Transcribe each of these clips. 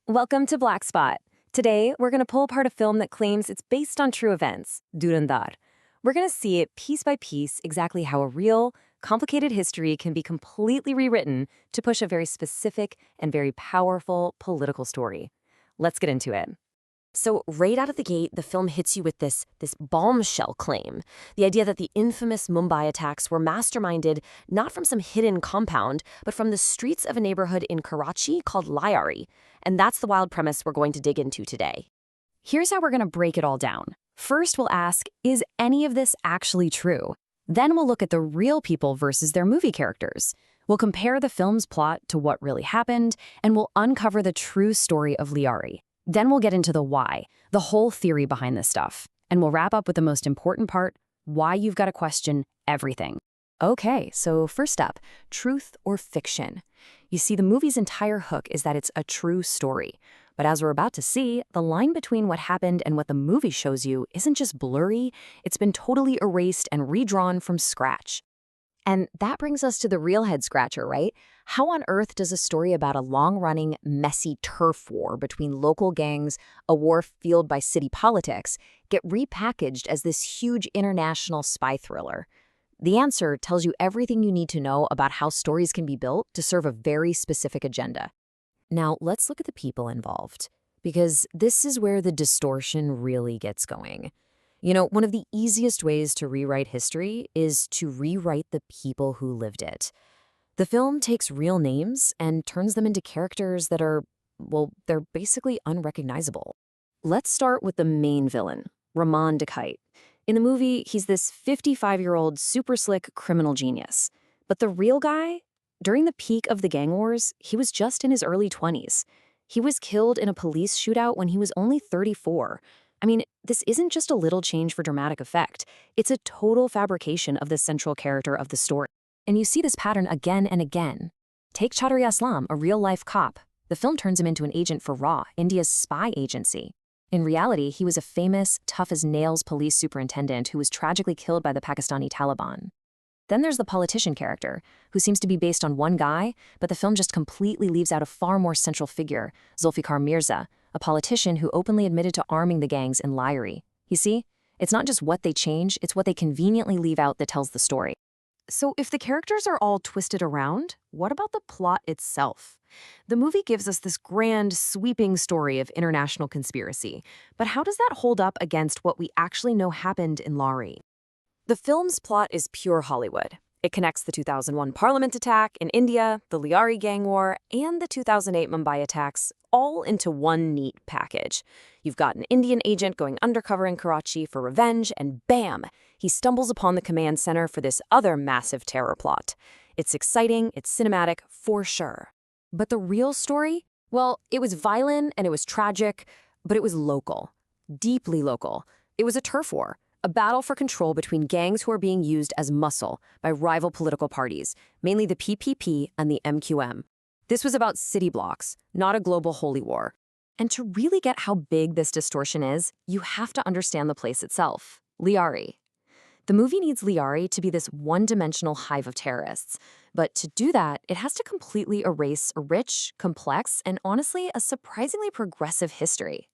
Welcome to Black Spot. Today, we're going to pull apart a film that claims it's based on true events, Dhurandhar. We're going to see it piece by piece exactly how a real, complicated history can be completely rewritten to push a very specific and very powerful political story. Let's get into it. So right out of the gate, the film hits you with this bombshell claim. The idea that the infamous Mumbai attacks were masterminded not from some hidden compound, but from the streets of a neighborhood in Karachi called Lyari. And that's the wild premise we're going to dig into today. Here's how we're going to break it all down. First, we'll ask, is any of this actually true? Then we'll look at the real people versus their movie characters. We'll compare the film's plot to what really happened, and we'll uncover the true story of Lyari. Then we'll get into the why, the whole theory behind this stuff. And we'll wrap up with the most important part, why you've got to question everything. Okay, so first up, truth or fiction. You see, the movie's entire hook is that it's a true story. But as we're about to see, the line between what happened and what the movie shows you isn't just blurry, it's been totally erased and redrawn from scratch. And that brings us to the real head-scratcher, right? How on earth does a story about a long-running, messy turf war between local gangs, a war fueled by city politics, get repackaged as this huge international spy thriller? The answer tells you everything you need to know about how stories can be built to serve a very specific agenda. Now, let's look at the people involved, because this is where the distortion really gets going. You know, one of the easiest ways to rewrite history is to rewrite the people who lived it. The film takes real names and turns them into characters that are, well, they're basically unrecognizable. Let's start with the main villain, Rehman Dakait. In the movie, he's this 55-year-old super slick criminal genius. But the real guy, during the peak of the gang wars, he was just in his early 20s. He was killed in a police shootout when he was only 34. I mean, this isn't just a little change for dramatic effect. It's a total fabrication of the central character of the story. And you see this pattern again and again. Take Chaudhry Aslam, a real-life cop. The film turns him into an agent for RAW, India's spy agency. In reality, he was a famous, tough-as-nails police superintendent who was tragically killed by the Pakistani Taliban. Then there's the politician character, who seems to be based on one guy, but the film just completely leaves out a far more central figure, Zulfikar Mirza, a politician who openly admitted to arming the gangs in Lyari. You see, it's not just what they change, it's what they conveniently leave out that tells the story. So if the characters are all twisted around, what about the plot itself? The movie gives us this grand, sweeping story of international conspiracy, but how does that hold up against what we actually know happened in Lyari? The film's plot is pure Hollywood. It connects the 2001 Parliament attack in India, the Lyari gang war, and the 2008 Mumbai attacks all into one neat package. You've got an Indian agent going undercover in Karachi for revenge, and bam! He stumbles upon the command center for this other massive terror plot. It's exciting, it's cinematic, for sure. But the real story? Well, it was violent and it was tragic, but it was local. Deeply local. It was a turf war. A battle for control between gangs who are being used as muscle by rival political parties, mainly the PPP and the MQM. This was about city blocks, not a global holy war. And to really get how big this distortion is, you have to understand the place itself, Lyari. The movie needs Lyari to be this one-dimensional hive of terrorists, but to do that, it has to completely erase a rich, complex, and honestly, a surprisingly progressive history.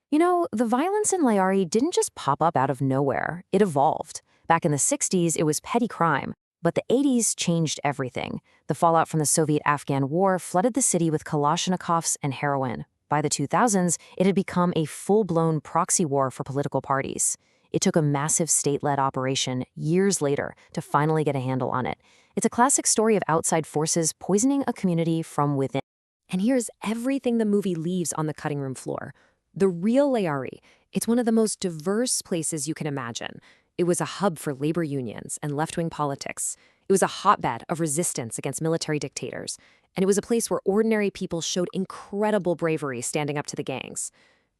You know, the violence in Lyari didn't just pop up out of nowhere. It evolved. Back in the 60s, it was petty crime. But the 80s changed everything. The fallout from the Soviet-Afghan war flooded the city with Kalashnikovs and heroin. By the 2000s, it had become a full-blown proxy war for political parties. It took a massive state-led operation years later to finally get a handle on it. It's a classic story of outside forces poisoning a community from within. And here's everything the movie leaves on the cutting room floor. The real Lyari, it's one of the most diverse places you can imagine. It was a hub for labor unions and left-wing politics. It was a hotbed of resistance against military dictators. And it was a place where ordinary people showed incredible bravery standing up to the gangs.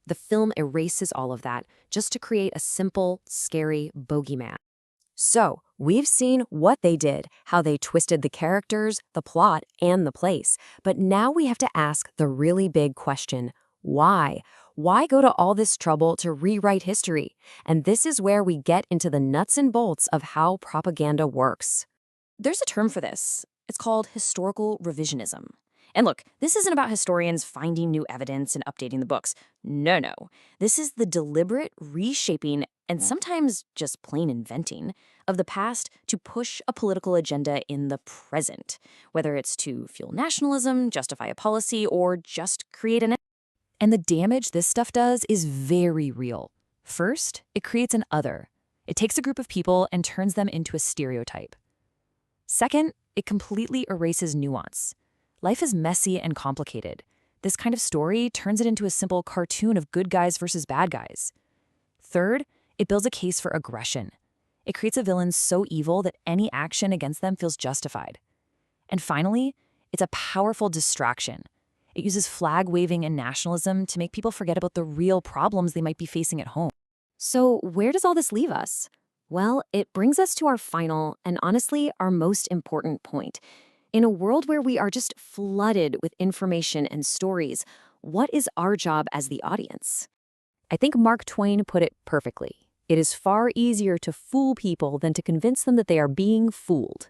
The film erases all of that just to create a simple, scary bogeyman. So, we've seen what they did, how they twisted the characters, the plot, and the place. But now we have to ask the really big question, why? Why go to all this trouble to rewrite history? And this is where we get into the nuts and bolts of how propaganda works. There's a term for this. It's called historical revisionism. And look, this isn't about historians finding new evidence and updating the books. No, no. This is the deliberate reshaping and sometimes just plain inventing of the past to push a political agenda in the present, whether it's to fuel nationalism, justify a policy, or just create an... And the damage this stuff does is very real. First, it creates an other. It takes a group of people and turns them into a stereotype. Second, it completely erases nuance. Life is messy and complicated. This kind of story turns it into a simple cartoon of good guys versus bad guys. Third, it builds a case for aggression. It creates a villain so evil that any action against them feels justified. And finally, it's a powerful distraction. It uses flag-waving and nationalism to make people forget about the real problems they might be facing at home. So where does all this leave us? Well, it brings us to our final and honestly our most important point. In a world where we are just flooded with information and stories, what is our job as the audience? I think Mark Twain put it perfectly. It is far easier to fool people than to convince them that they are being fooled.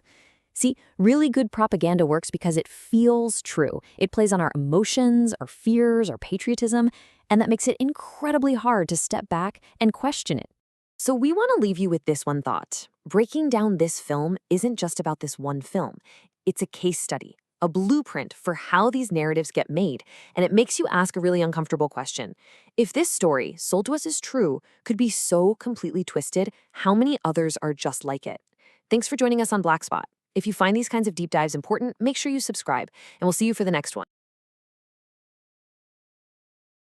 See, really good propaganda works because it feels true. It plays on our emotions, our fears, our patriotism, and that makes it incredibly hard to step back and question it. So we want to leave you with this one thought. Breaking down this film isn't just about this one film. It's a case study, a blueprint for how these narratives get made, and it makes you ask a really uncomfortable question. If this story, sold to us as true, could be so completely twisted, how many others are just like it? Thanks for joining us on Black Spot. If you find these kinds of deep dives important, make sure you subscribe, and we'll see you for the next one.